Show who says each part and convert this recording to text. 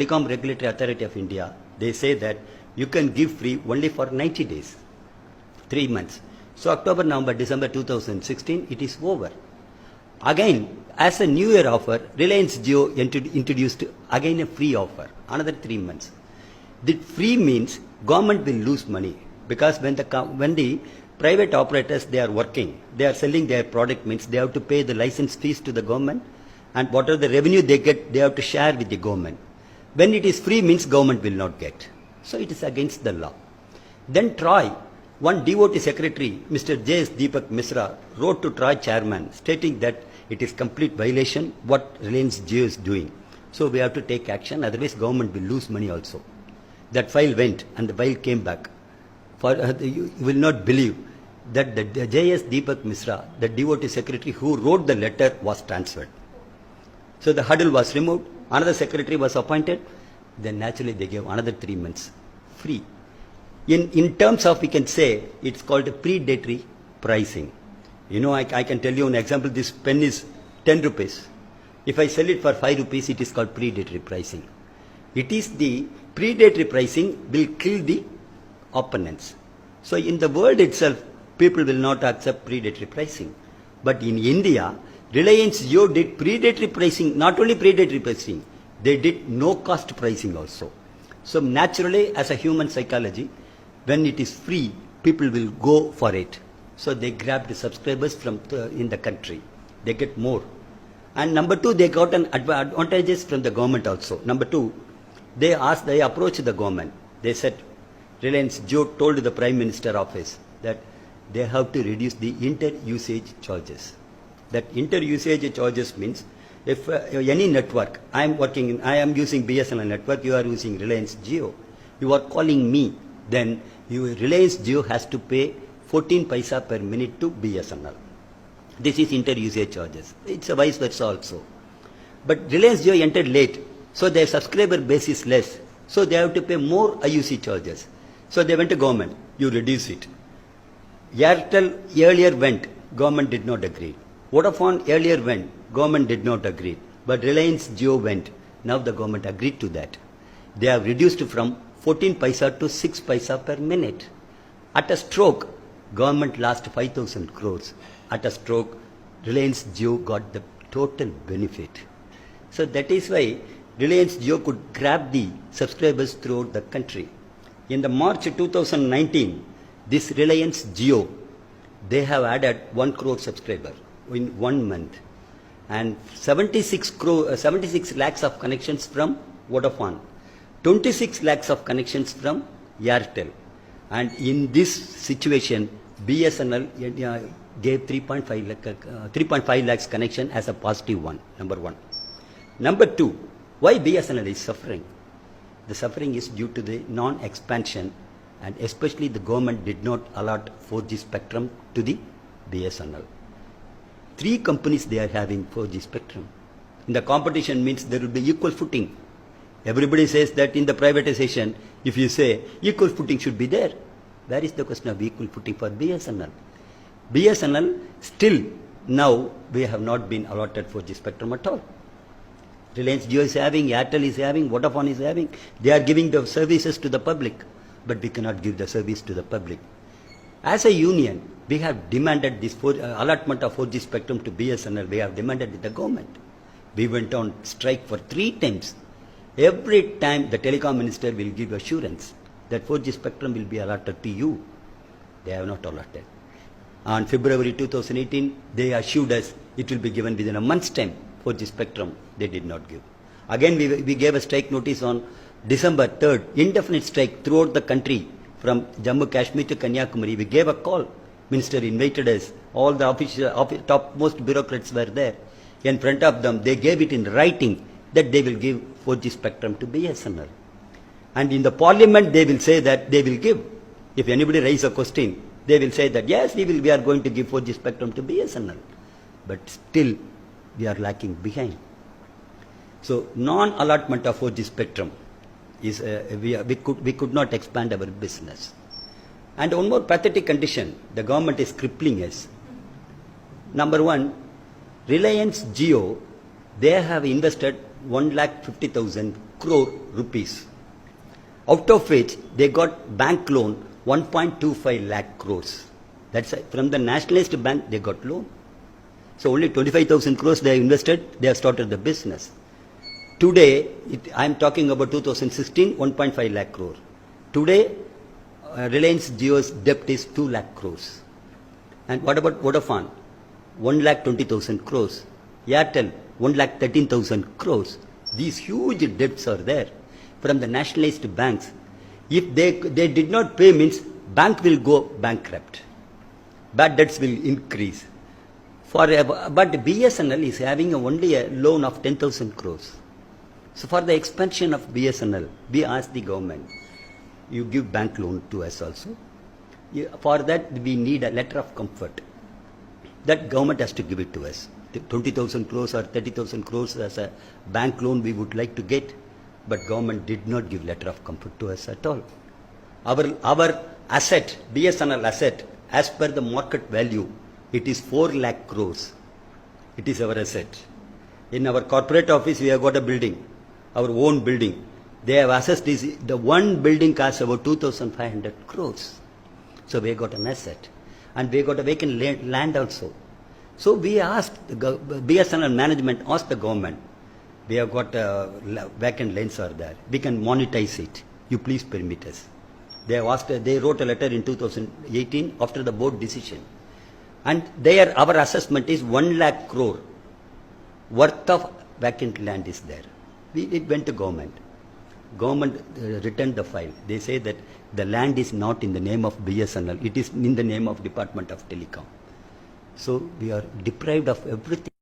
Speaker 1: Telecom Regulatory Authority of India, they say that you can give free only for 90 days, 3 months. So October, November, December 2016, it is over. Again, as a New Year offer, Reliance Jio introduced again a free offer, another 3 months. The free means government will lose money because when the private operators, they are working, they are selling their product, means they have to pay the license fees to the government, and whatever the revenue they get, they have to share with the government. When it is free means government will not get. So it is against the law. Then TROI, one devotee secretary, Mr. J.S. Deepak Misra, wrote to TROI chairman stating that it is complete violation what Reliance Jio is doing. So we have to take action, otherwise government will lose money also. That file went and the file came back. You will not believe that the J.S. Deepak Misra, the devotee secretary who wrote the letter, was transferred. So the hurdle was removed, another secretary was appointed, then naturally they gave another 3 months free. In terms of, we can say, it's called predatory pricing. You know, I can tell you an example, this pen is 10 rupees. If I sell it for 5 rupees, it is called predatory pricing. It is the predatory pricing will kill the opponents. So in the world itself, people will not accept predatory pricing. But in India, Reliance Jio did predatory pricing, not only predatory pricing, they did no cost pricing also. So naturally, as a human psychology, when it is free, people will go for it. So they grab the subscribers from in the country. They get more. And number two, they got an advantages from the government also. Number two, they approached the government. They said, Reliance Jio told the Prime Minister office that they have to reduce the inter-usage charges. That inter-usage charges means if any network, I am using BSNL network, you are using Reliance Jio, you are calling me, then Reliance Jio has to pay 14 paisa per minute to BSNL. This is inter-usage charges. It's a vice versa also. But Reliance Jio entered late, so their subscriber base is less, so they have to pay more IUC charges. So they went to government, you reduce it. Airtel earlier went, government did not agree. Vodafone earlier went, government did not agree. But Reliance Jio went, now the government agreed to that. They have reduced from 14 paisa to 6 paisa per minute. At a stroke, government lost 5,000 crores. At a stroke, Reliance Jio got the total benefit. So that is why Reliance Jio could grab the subscribers throughout the country. In the March 2019, this Reliance Jio, they have added 1 crore subscriber in 1 month. And 76 lakhs of connections from Vodafone. 26 lakhs of connections from Airtel. And in this situation, BSNL gave 3.5 lakhs connection as a positive one, number one. Number two, why BSNL is suffering? The suffering is due to the non-expansion, and especially the government did not allot 4G spectrum to the BSNL. 3 companies they are having 4G spectrum. In the competition means there will be equal footing. Everybody says that in the privatization, if you say equal footing should be there, where is the question of equal footing for BSNL? BSNL still now we have not been allotted 4G spectrum at all. Reliance Jio is having, Airtel is having, Vodafone is having. They are giving the services to the public, but we cannot give the service to the public. As a union, we have demanded this allotment of 4G spectrum to BSNL. We have demanded with the government. We went on strike for 3 times. Every time the telecom minister will give assurance that 4G spectrum will be allotted to you. They have not allotted. On February 2018, they assured us it will be given within a month's time. 4G spectrum, they did not give. Again, we gave a strike notice on December 3rd, indefinite strike throughout the country from Jammu Kashmir to Kanyakumari. We gave a call. Minister invited us. All the topmost bureaucrats were there. In front of them, they gave it in writing that they will give 4G spectrum to BSNL. And in the parliament, they will say that they will give. If anybody raises a question, they will say that yes, we are going to give 4G spectrum to BSNL. But still, we are lacking behind. So non-allotment of 4G spectrum is we could not expand our business. And one more pathetic condition, the government is crippling us. Number one, Reliance Jio, they have invested 1,50,000 crore rupees, out of which they got bank loan 1.25 lakh crores. That's from the nationalist bank they got loan. So only 25,000 crores they invested, they have started the business. Today, I am talking about 2016, 1.5 lakh crore. Today, Reliance Jio's debt is 2 lakh crores. And what about Vodafone? 1,20,000 crores. Airtel, 1,13,000 crores. These huge debts are there from the nationalized banks. If they did not pay, means bank will go bankrupt. Bad debts will increase. But BSNL is having only a loan of 10,000 crores. So for the expansion of BSNL, we ask the government, you give bank loan to us also. For that, we need a letter of comfort. That government has to give it to us. 20,000 crores or 30,000 crores as a bank loan we would like to get, but government did not give letter of comfort to us at all. Our asset, BSNL asset, as per the market value, it is 4 lakh crores. It is our asset. In our corporate office, we have got a building, our own building. They have assessed this. The one building costs about 2,500 crores. So we have got an asset. And we have got a vacant land also. So we asked, BSNL management asked the government, we have got vacant lands are there. We can monetize it. You please permit us. They have asked, they wrote a letter in 2018 after the board decision. And there our assessment is 1 lakh crore worth of vacant land is there. It went to government. Government returned the file. They say that the land is not in the name of BSNL. It is in the name of Department of Telecom. So we are deprived of everything.